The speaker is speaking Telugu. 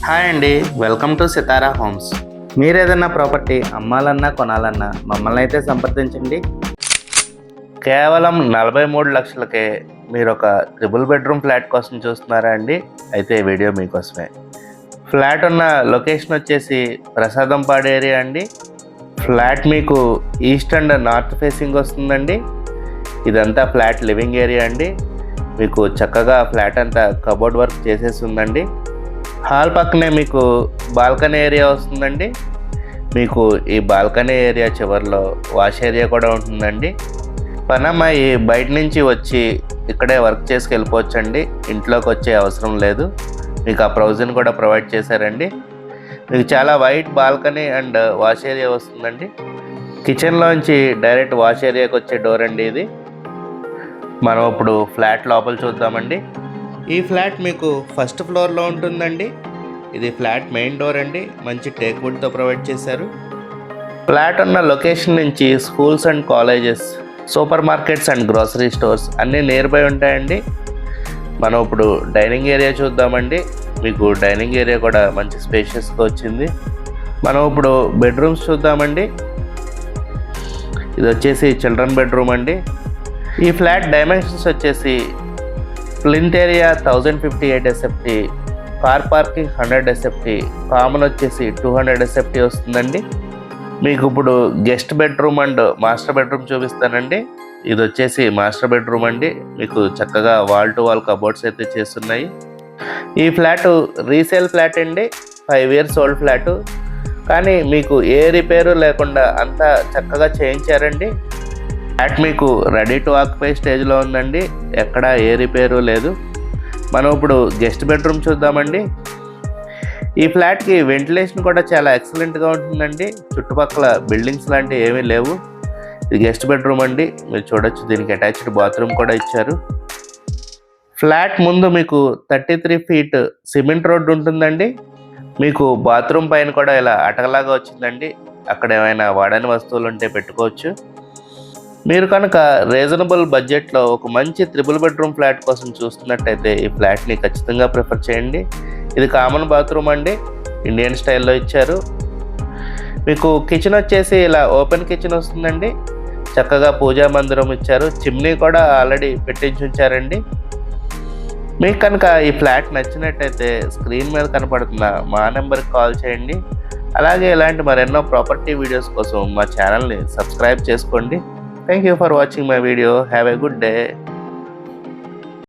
హాయ్ అండి, వెల్కమ్ టు సితారా హోమ్స్. మీరు ఏదైనా ప్రాపర్టీ అమ్మాలన్నా కొనాలన్నా మమ్మల్ని అయితే సంప్రదించండి. కేవలం 43 లక్షలకే మీరు ఒక ట్రిపుల్ బెడ్రూమ్ ఫ్లాట్ కోసం చూస్తున్నారా అండి? అయితే ఈ వీడియో మీకోసమే. ఫ్లాట్ ఉన్న లొకేషన్ వచ్చేసి ప్రసాదంపాడు ఏరియా అండి. ఫ్లాట్ మీకు ఈస్ట్ అండ్ నార్త్ ఫేసింగ్ వస్తుందండి. ఇదంతా ఫ్లాట్ లివింగ్ ఏరియా అండి. మీకు చక్కగా ఫ్లాట్ అంతా కబోర్డ్ వర్క్ చేసేసి ఉందండి. హాల్ పక్కనే మీకు బాల్కనీ ఏరియా వస్తుందండి. మీకు ఈ బాల్కనీ ఏరియా చివరిలో వాష్ ఏరియా కూడా ఉంటుందండి. పనమ్మాయి బయట నుంచి వచ్చి ఇక్కడే వర్క్ చేసి వెళ్ళిపోవచ్చండి. ఇంట్లోకి వచ్చే అవసరం లేదు. మీకు ఆ ప్రొవిజన్ కూడా ప్రొవైడ్ చేశారండి. మీకు చాలా wide balcony and wash area వస్తుందండి. కిచెన్లోంచి డైరెక్ట్ వాష్ ఏరియాకి వచ్చే డోర్ అండి ఇది. మనం ఇప్పుడు ఫ్లాట్ లోపల చూద్దామండి. ఈ ఫ్లాట్ మీకు ఫస్ట్ ఫ్లోర్లో ఉంటుందండి. ఇది ఫ్లాట్ మెయిన్ డోర్ అండి. మంచి టేక్ వుడ్తో ప్రొవైడ్ చేశారు. ఫ్లాట్ ఉన్న లొకేషన్ నుంచి schools and colleges, super markets and grocery stores అన్నీ నియర్ బై ఉంటాయండి. మనం ఇప్పుడు డైనింగ్ ఏరియా చూద్దామండి. మీకు డైనింగ్ ఏరియా కూడా మంచి స్పేషియస్గా వచ్చింది. మనం ఇప్పుడు బెడ్రూమ్స్ చూద్దామండి. ఇది వచ్చేసి చిల్డ్రన్ బెడ్రూమ్ అండి. ఈ ఫ్లాట్ డైమెన్షన్స్ వచ్చేసి plinth area 1058 SFT, car parking 100 SFT, common వచ్చేసి 200 SFT వస్తుందండి. మీకు ఇప్పుడు guest bedroom and master bedroom చూపిస్తానండి. ఇది వచ్చేసి మాస్టర్ బెడ్రూమ్ అండి. మీకు చక్కగా వాల్ టు వాల్ కబోర్డ్స్ అయితే చేస్తున్నాయి. ఈ ఫ్లాట్ రీసేల్ ఫ్లాట్ అండి. 5 years ఓల్డ్ ఫ్లాటు, కానీ మీకు ఏ రిపేరు లేకుండా అంతా చక్కగా చేయించారండి. ఫ్లాట్ మీకు రెడీ టు ఆక్యుపై స్టేజ్లో ఉందండి. ఎక్కడ ఏ రిపేరు లేదు. మనం ఇప్పుడు గెస్ట్ బెడ్రూమ్ చూద్దామండి. ఈ ఫ్లాట్కి వెంటిలేషన్ కూడా చాలా ఎక్సలెంట్గా ఉంటుందండి. చుట్టుపక్కల బిల్డింగ్స్ లాంటివి ఏమీ లేవు. ఇది గెస్ట్ బెడ్రూమ్ అండి. మీరు చూడొచ్చు, దీనికి అటాచ్డ్ బాత్రూమ్ కూడా ఇచ్చారు. ఫ్లాట్ ముందు మీకు 33 feet సిమెంట్ రోడ్డు ఉంటుందండి. మీకు బాత్రూమ్ పైన కూడా ఇలా అటకలాగా వచ్చిందండి. అక్కడ ఏమైనా వాడని వస్తువులు ఉంటే పెట్టుకోవచ్చు. మీరు కనుక రీజనబుల్ బడ్జెట్లో ఒక మంచి త్రిబుల్ బెడ్రూమ్ ఫ్లాట్ కోసం చూస్తున్నట్టయితే ఈ ఫ్లాట్ని ఖచ్చితంగా ప్రిఫర్ చేయండి. ఇది కామన్ బాత్రూమ్ అండి. ఇండియన్ స్టైల్లో ఇచ్చారు. మీకు కిచెన్ వచ్చేసి ఇలా ఓపెన్ కిచెన్ వస్తుందండి. చక్కగా పూజా మందిరం ఇచ్చారు. చిమ్నీ కూడా ఆల్రెడీ పెట్టించి ఉంచారండి. మీకు కనుక ఈ ఫ్లాట్ నచ్చినట్టయితే స్క్రీన్ మీద కనపడుతున్న మా నెంబర్కి కాల్ చేయండి. అలాగే ఇలాంటి మరెన్నో ప్రాపర్టీ వీడియోస్ కోసం మా ఛానల్ని సబ్స్క్రైబ్ చేసుకోండి. Thank you for watching my video. Have a good day.